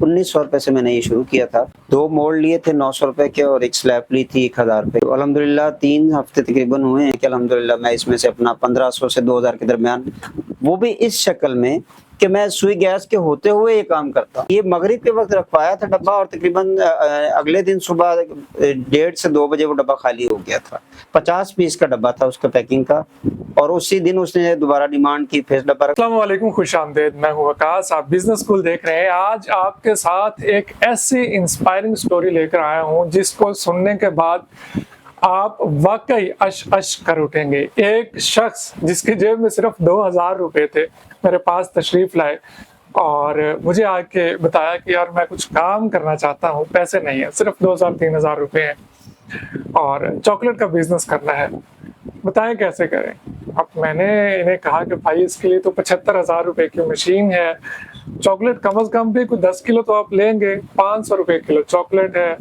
1900 रुपए से मैंने ये शुरू किया था। 2 मोल्ड लिए थे 900 रुपए के और एक स्लैब ली थी 1000 रुपए। तो अल्हम्दुलिल्लाह 3 हफ्ते तकरीबन हुए हैं कि अल्हम्दुलिल्लाह मैं इसमें से अपना 1500 से 2000 के दरमियान, वो भी इस शक्ल में कि मैं सुई गैस के होते हुए ये काम करता। ये मगरिब के वक्त रखवाया था डब्बा और तकरीबन अगले दिन सुबह 1:30 से 2 बजे वो डब्बा खाली हो गया था। 50 पीस का डब्बा था उसका पैकिंग का, और उसी दिन उसने दोबारा डिमांड की, फिर डब्बा। अस्सलाम वालेकुम, खुशामदीद। मैं हूं वकास, आप बिजनेस स्कूल देख रहे हैं। आज आपके साथ एक ऐसी इंस्पायरिंग स्टोरी लेकर आया हूं जिसको सुनने के बाद आप वाकई अश कर उठेंगे। एक शख्स जिसकी जेब में सिर्फ 2000 रुपए थे मेरे पास तशरीफ लाए और मुझे आके बताया कि यार मैं कुछ काम करना चाहता हूँ, पैसे नहीं है, सिर्फ 2000-3000 रुपए हैं और चॉकलेट का बिजनेस करना है, बताएं कैसे करें। अब मैंने इन्हें कहा कि भाई इसके लिए तो 75,000 रुपए की मशीन है, चॉकलेट कम से कम भी कुछ 10 किलो तो आप लेंगे, 500 रुपए किलो चॉकलेट है,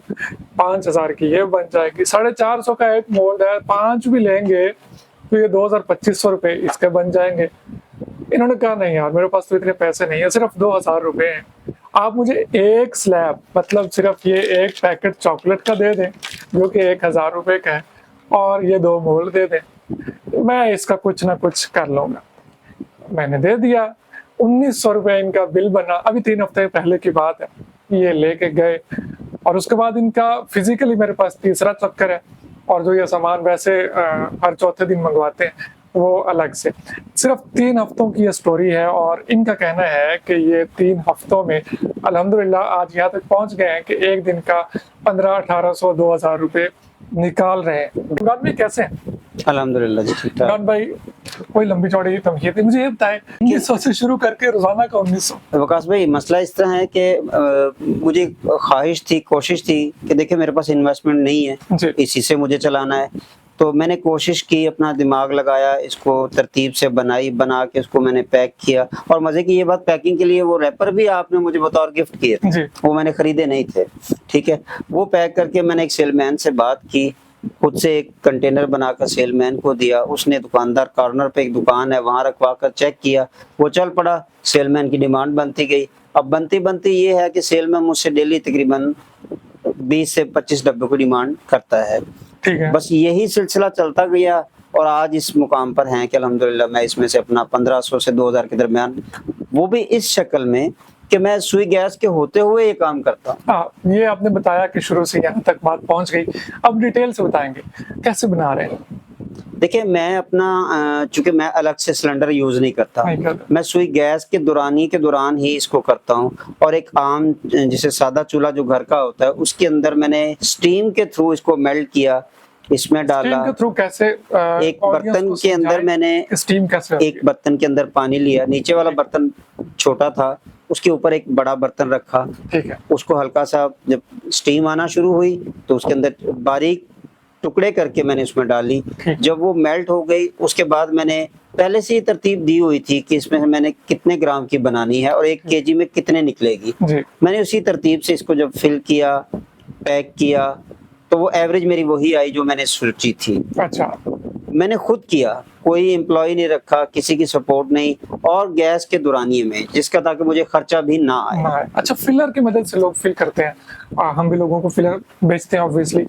5000 की ये बन जाएगी, 450 का एक मोल्ड है, 5 भी लेंगे तो ये 2200-2500 रुपए इसके बन जाएंगे। इन्होंने कहा नहीं यार मेरे पास तो इतने पैसे नहीं है, सिर्फ 2000 रुपए हैं, आप मुझे एक स्लैब मतलब सिर्फ ये एक पैकेट चॉकलेट का दे दें जो कि 1000 रुपए का है और ये 2 मोल्ड दे दें, मैं इसका कुछ ना कुछ कर लूंगा। मैंने दे दिया, 1900 रुपए इनका बिल बना। अभी 3 हफ्ते पहले की बात है, ये लेके गए और उसके बाद इनका फिजिकली मेरे पास तीसरा चक्कर है और जो ये सामान वैसे हर चौथे दिन मंगवाते हैं वो अलग से। सिर्फ 3 हफ्तों की ये स्टोरी है और इनका कहना है कि ये 3 हफ्तों में अल्हम्दुलिल्लाह आज यहाँ तक पहुँच गए हैं कि एक दिन का 1500-1800-2000 रुपए निकाल रहे हैं। इमरान भाई कैसे हैं? अल्हम्दुलिल्लाह जी ठीक ठाक। इमरान भाई कोई लंबी चौड़ी तमहीद मुझे ये बताएं, 1900 से शुरू करके रोजाना का 1900। वकास भाई मसला इस तरह है कि मुझे ख्वाहिश थी, कोशिश थी कि देखिए मेरे पास इन्वेस्टमेंट नहीं है, इसी से मुझे चलाना है। तो मैंने कोशिश की, अपना दिमाग लगाया, इसको तरतीब से बना के इसको मैंने पैक किया। और मजे की ये बात, पैकिंग के लिए वो रैपर भी आपने मुझे बतौर गिफ्ट किए थे, वो मैंने खरीदे नहीं थे, ठीक है। वो पैक करके मैंने एक सेलमैन से बात की, खुद से एक कंटेनर बनाकर सेलमैन को दिया, उसने दुकानदार कॉर्नर पे एक दुकान है वहां रखवा कर चेक किया, वो चल पड़ा। सेलमैन की डिमांड बनती गई। अब बनती बनती ये है कि सेलमैन मुझसे डेली तकरीबन 20 से 25 डब्बे की डिमांड करता है, ठीक है। बस यही सिलसिला चलता गया और आज इस मुकाम पर हैं कि अल्हम्दुलिल्लाह मैं इसमें से अपना 1500 से 2000 के दरमियान, वो भी इस शक्ल में कि मैं सुई गैस के होते हुए ये काम करता हूँ। हाँ, ये आपने बताया कि शुरू से यहाँ तक बात पहुंच गई, अब डिटेल से बताएंगे कैसे बना रहे हैं। देखिए मैं अपना चूंकि मैं अलग से सिलेंडर यूज नहीं करता, मैं सुई गैस के दौरान ही इसको करता हूँ। और एक आम जैसे सादा चूल्हा जो घर का होता है उसके अंदर मैंने स्टीम के थ्रू इसको मेल्ट किया, इसमें डाला। के थ्रू कैसे? एक बर्तन के अंदर मैंने स्टीम कैसे? एक बर्तन के अंदर पानी लिया, नीचे वाला बर्तन छोटा था, उसके ऊपर एक बड़ा बर्तन रखा, ठीक है। उसको हल्का सा जब स्टीम आना शुरू हुई तो उसके अंदर बारीक टुकड़े करके मैंने उसमें डाली। जब वो मेल्ट हो गई उसके बाद मैंने पहले से ही तरतीब दी हुई थी कि इसमें मैंने कितने ग्राम की बनानी है और 1 केजी में कितने निकलेगी। मैंने उसी तरतीब से इसको जब फिल किया, पैक किया, तो वो एवरेज मेरी वही आई जो मैंने सोची थी। अच्छा, मैंने खुद किया, कोई एम्प्लॉय नहीं रखा, किसी की सपोर्ट नहीं, और गैस के दुरानिये में, जिसका ताकि मुझे खर्चा भी ना आए। अच्छा, फिलर की मदद से लोग फिल करते हैं, हम भी लोगों को फिलर बेचते हैं ऑब्वियसली,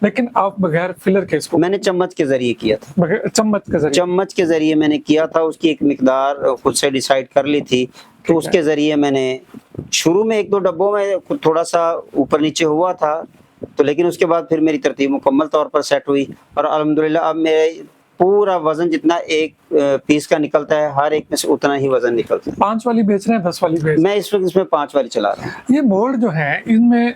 लेकिन आप बगैर फिलर के इसको? मैंने चम्मच के जरिए किया था। चम्मच के जरिए मैंने किया था, उसकी एक मिकदार खुद से डिसाइड कर ली थी, तो उसके जरिए मैंने शुरू में 1-2 डब्बों में थोड़ा सा ऊपर नीचे हुआ था, तो लेकिन उसके बाद फिर मेरी तरतीब मुकम्मल तौर पर सेट हुई और अल्हम्दुलिल्लाह अब मेरे पूरा वजन जितना एक पीस का निकलता है, हर एक में से उतना ही वजन निकलता है। 5 वाली बेच रहे हैं, 10 वाली बेच रहे हैं? मैं इस वक्त इसमें 5 वाली चला रहा हूँ। ये मोल्ड जो है इनमें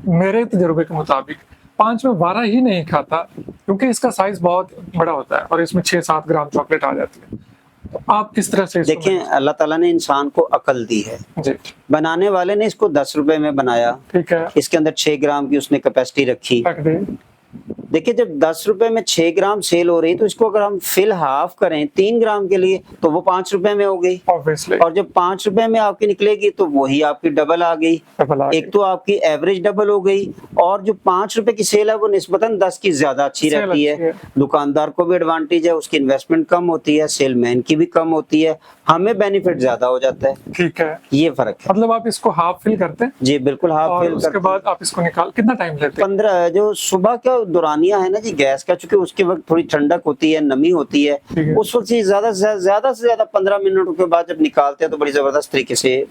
मेरे तजुर्बे के मुताबिक 5 में 12 ही नहीं खाता, क्योंकि इसका साइज बहुत बड़ा होता है और इसमें 6-7 ग्राम चॉकलेट आ जाती है। तो आप किस तरह से? देखें, अल्लाह ताला ने इंसान को अकल दी है जी। बनाने वाले ने इसको 10 रुपए में बनाया, ठीक है। इसके अंदर 6 ग्राम की उसने कैपेसिटी रखी, देखिए जब 10 रुपए में 6 ग्राम सेल हो रही तो इसको अगर हम फिल हाफ करें 3 ग्राम के लिए तो वो 5 रुपए में हो गई, ऑब्वियसली। और जब 5 रुपए में आपकी निकलेगी तो वही आपकी डबल आ गई। एक तो आपकी एवरेज डबल हो गई, और जो 5 रुपए की सेल है वो निस्बतन 10 की ज्यादा अच्छी सेल रहती अच्छी है। दुकानदार को भी एडवांटेज है, उसकी इन्वेस्टमेंट कम होती है, सेलमैन की भी कम होती है, हमें बेनिफिट ज्यादा हो जाता है। ठीक है, ये फर्क है। मतलब आप इसको हाफ फिल करते हैं जी बिल्कुल, हाफ और फिल उसके करते बाद आप इसको निकाल, कितना टाइम लेते हैं? 15 जो सुबह का दौरानिया है ना जी गैस का, चूंकि उसके वक्त थोड़ी ठंडक होती है, नमी होती है, ठीक है। उस वक्त से ज्यादा से ज्यादा 15 मिनट के बाद जब निकालते हैं तो बड़ी जबरदस्त तरीके से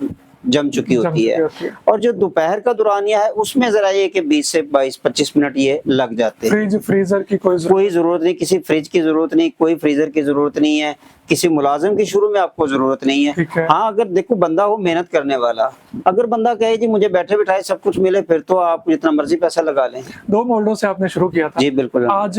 जम चुकी होती है। और जो दोपहर का दौरानिया है उसमें जरा ये कि 20 से 22-25 मिनट ये लग जाते हैं। फ्रिज फ्रीजर की कोई जरूरत नहीं, किसी फ्रिज की जरूरत नहीं, कोई फ्रीजर की जरूरत नहीं है, किसी मुलाजिम की शुरू में आपको जरूरत नहीं है। हाँ अगर देखो बंदा हो मेहनत करने वाला, अगर बंदा कहे जी मुझे बैठे बिठाए सब कुछ मिले, फिर तो आप जितना मर्जी पैसा लगा लें। 2 मोल्डों से आपने शुरू किया था? जी बिल्कुल। आज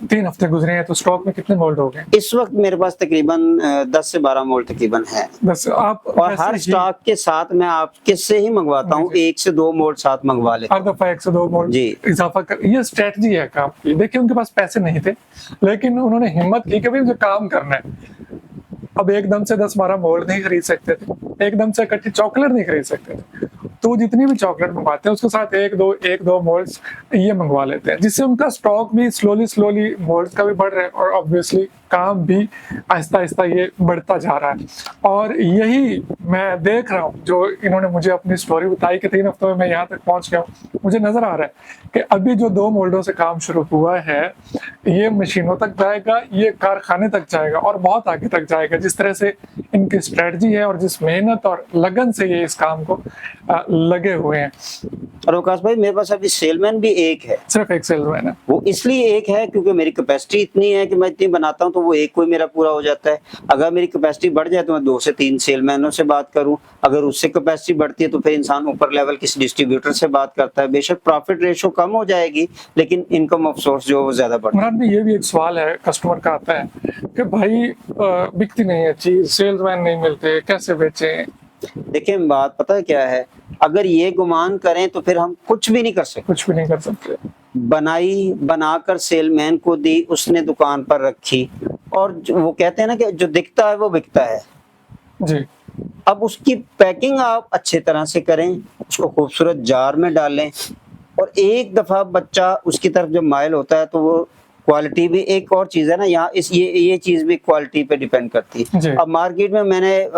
3 हफ्ते गुजरे हैं तो स्टॉक में कितने मोल्ड हो गए? इस वक्त मेरे पास तकरीबन 10 से 12 मोल्ड तकरीबन है। आप और हर स्टॉक के साथ मैं आप किससे ही मंगवाता हूँ 1 से 2 मोल्ड साथ मंगवा लेता हर दफा 1 से 2 मोल्ड इजाफा कर। ये स्ट्रेटजी है काम की। देखिए उनके पास पैसे नहीं थे लेकिन उन्होंने हिम्मत की कि भाई मुझे काम करना है। अब एकदम से 10-12 मोल्ड नहीं खरीद सकते थे, एकदम से इकट्ठी चॉकलेट नहीं खरीद सकते थे, तो जितनी भी चॉकलेट मंगवाते हैं उसके साथ एक दो मोल्ड्स ये मंगवा लेते हैं, जिससे उनका स्टॉक भी स्लोली मोल्ड्स का भी बढ़ रहा है और ऑब्वियसली काम भी आहिस्ता आहिस्ता ये बढ़ता जा रहा है। और यही मैं देख रहा हूँ, जो इन्होंने मुझे अपनी स्टोरी बताई कि 3 हफ्तों में मैं यहाँ तक पहुंच गया हूँ, मुझे नजर आ रहा है कि अभी जो 2 मोल्डों से काम शुरू हुआ है ये मशीनों तक जाएगा, ये कारखाने तक जाएगा और बहुत आगे तक जाएगा। जिस तरह से इनकी स्ट्रेटजी है और जिस मेहनत और लगन से ये इस काम को लगे हुए हैं। और वकास भाई मेरे पास अभी सेलमैन भी एक है, सिर्फ एक सेलमैन है। वो इसलिए एक है क्योंकि मेरी कैपेसिटी इतनी है कि मैं इतनी बनाता हूं तो वो एक कोई मेरा पूरा हो जाता है। अगर मेरी कैपेसिटी बढ़ जाए तो मैं 2 से 3 सेलमैनों से बात करूं, अगर उससे कैपेसिटी बढ़ती है तो फिर इंसान ऊपर लेवल किसी डिस्ट्रीब्यूटर से बात करता है। बेशक प्रॉफिट रेशो कम हो जाएगी लेकिन इनकम ऑफ सोर्स जो वो ज्यादा बढ़ मुराद भाई, ये भी एक सवाल है कस्टमर का आता है कि भाई बिकती नहीं है चीज, सेल्समैन नहीं मिलते, कैसे बेचें? देखिए बात पता है क्या है, अगर ये गुमान करें तो फिर हम कुछ भी नहीं कर सकते। कुछ भी नहीं कर सकते। बनाकर सेलमैन को दी, उसने दुकान पर रखी, और वो कहते हैं ना कि जो दिखता है वो बिकता है जी। अब उसकी पैकिंग आप अच्छे तरह से करें, उसको खूबसूरत जार में डालें, और एक दफा बच्चा उसकी तरफ जब माइल होता है तो वो क्वालिटी भी एक और चीज है ना, यहाँ इस ये चीज भी क्वालिटी पे डिपेंड करती है। अब मार्केट में मैंने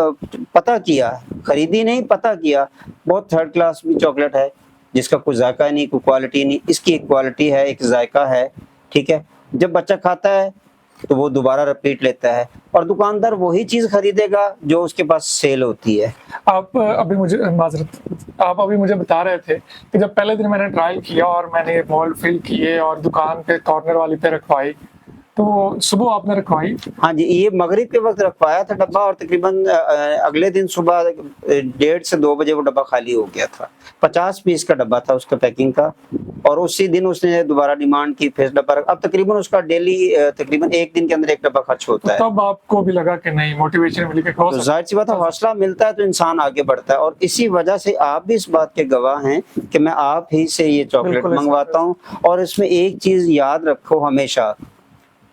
पता किया, खरीदी नहीं पता किया, बहुत थर्ड क्लास भी चॉकलेट है जिसका कोई जायका नहीं, कोई क्वालिटी नहीं। इसकी एक क्वालिटी है, एक जायका है, ठीक है। जब बच्चा खाता है तो वो दोबारा रिपीट लेता है, और दुकानदार वही चीज खरीदेगा जो उसके पास सेल होती है। आप अभी मुझे बता रहे थे कि जब पहले दिन मैंने ट्रायल किया और मैंने मोल्ड फिल किए और दुकान पे कॉर्नर वाली पे रखवाई, तो सुबह आपने रखवाई? हाँ जी, ये मगरिब के वक्त रखवाया था डब्बा, और तकरीबन अगले दिन सुबह 1:30 से 2 बजे वो डब्बा खाली हो गया था। 50 पीस का डब्बा था उसका पैकिंग का, और उसी दिन उसने दोबारा डिमांड की, फिर डब्बा अब तकरीबन उसका डेली तकरीबन 1 दिन के अंदर 1 डब्बा खर्च होता है। तब आपको भी लगा कि नहीं, मोटिवेशन मिली कि तो जाहिर सी बात है, हौसला मिलता है तो इंसान आगे बढ़ता है। और इसी वजह से आप भी इस बात के गवाह हैं कि मैं आप ही से ये चॉकलेट मंगवाता हूँ। और इसमें एक चीज याद रखो हमेशा,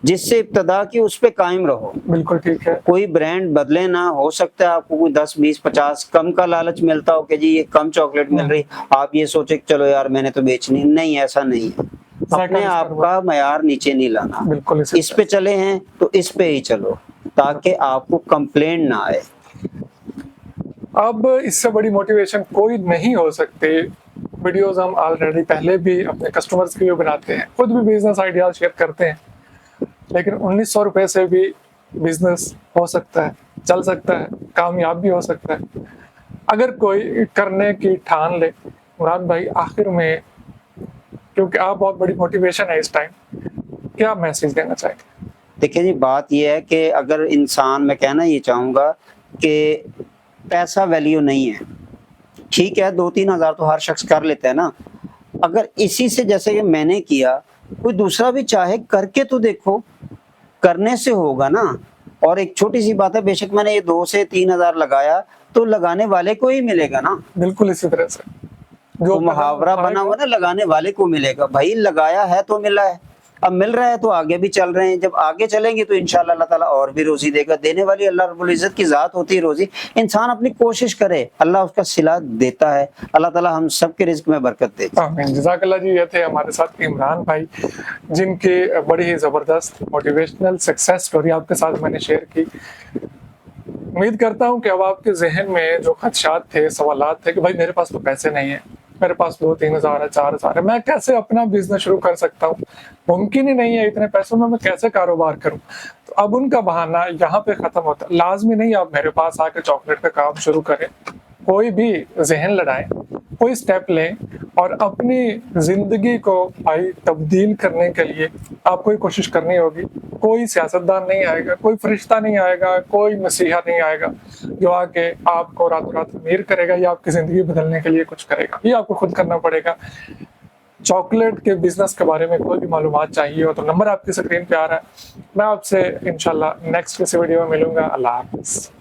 जिससे इब्तदा की उस पे कायम रहो। बिल्कुल ठीक है। कोई ब्रांड बदले ना, हो सकता है आपको कोई 10, 20, 50 कम का लालच मिलता हो कि जी ये कम चॉकलेट मिल रही, आप ये सोचे कि चलो यार मैंने तो बेचनी नहीं, ऐसा नहीं है। अपने आप का मयार नीचे नहीं लाना, बिल्कुल इस पे चले हैं तो इस पे ही चलो ताकि आपको कंप्लेंट ना आए। अब इससे बड़ी मोटिवेशन कोई नहीं हो सकती। वीडियोस हम ऑलरेडी पहले भी अपने कस्टमर्स के लिए बनाते हैं, खुद भी बिजनेस आइडियाज शेयर करते हैं, लेकिन 1900 रुपए से भी बिजनेस हो सकता है, चल सकता है, कामयाब भी हो सकता है अगर कोई करने की ठान ले। मुराद भाई, आखिर में, क्योंकि आप बहुत बड़ी मोटिवेशन है इस टाइम, क्या मैसेज देना चाहेंगे? देखिए जी, बात यह है कि अगर इंसान, मैं कहना ये चाहूँगा कि पैसा वैल्यू नहीं है। ठीक है, 2-3 हज़ार तो हर शख्स कर लेता है ना। अगर इसी से जैसे कि मैंने किया, कोई दूसरा भी चाहे करके तो देखो, करने से होगा ना। और एक छोटी सी बात है, बेशक मैंने ये 2 से 3 हज़ार लगाया तो लगाने वाले को ही मिलेगा ना। बिल्कुल इसी तरह से। जो कदम मुहावरा बना उठाएगा- हुआ ना, लगाने वाले को मिलेगा। भाई लगाया है तो मिला है, अब मिल रहा है तो आगे भी चल रहे हैं। जब आगे चलेंगे तो इंशाल्लाह अल्लाह ताला और भी रोजी देगा। देने वाली अल्लाह रब्बुल इज्जत की जात होती है रोजी। इंसान अपनी कोशिश करे, अल्लाह उसका सिला देता है। अल्लाह ताला हम सबके रिज्क में बरकत दे। आमीन। जज़ाकल्लाह जी। ये थे हमारे साथ इमरान भाई, जिनकी बड़ी ही जबरदस्त मोटिवेशनल सक्सेस स्टोरी आपके साथ मैंने शेयर की। उम्मीद करता हूँ कि अब आपके जहन में जो खदशात थे, सवालात थे कि भाई मेरे पास तो पैसे नहीं है, मेरे पास 2-3 हज़ार है, 4 हज़ार है, मैं कैसे अपना बिजनेस शुरू कर सकता हूँ, मुमकिन ही नहीं है, इतने पैसों में मैं कैसे कारोबार करूँ। तो अब उनका बहाना यहाँ पे खत्म होता है। लाजमी नहीं आप मेरे पास आके चॉकलेट का काम शुरू करें, कोई भी जहन लड़ाएं, कोई स्टेप लें और अपनी जिंदगी को भाई तब्दील करने के लिए आपको ही कोशिश करनी होगी। कोई सियासतदान नहीं आएगा, कोई फरिश्ता नहीं आएगा, कोई मसीहा नहीं आएगा जो आके आपको रातों रात अमीर करेगा या आपकी जिंदगी बदलने के लिए कुछ करेगा। ये आपको खुद करना पड़ेगा। चॉकलेट के बिजनेस के बारे में कोई भी मालूमात चाहिए हो तो नंबर आपकी स्क्रीन पे आ रहा है। मैं आपसे इंशाल्लाह नेक्स्ट किसी वीडियो में मिलूंगा। अल्लाह हाफिज़।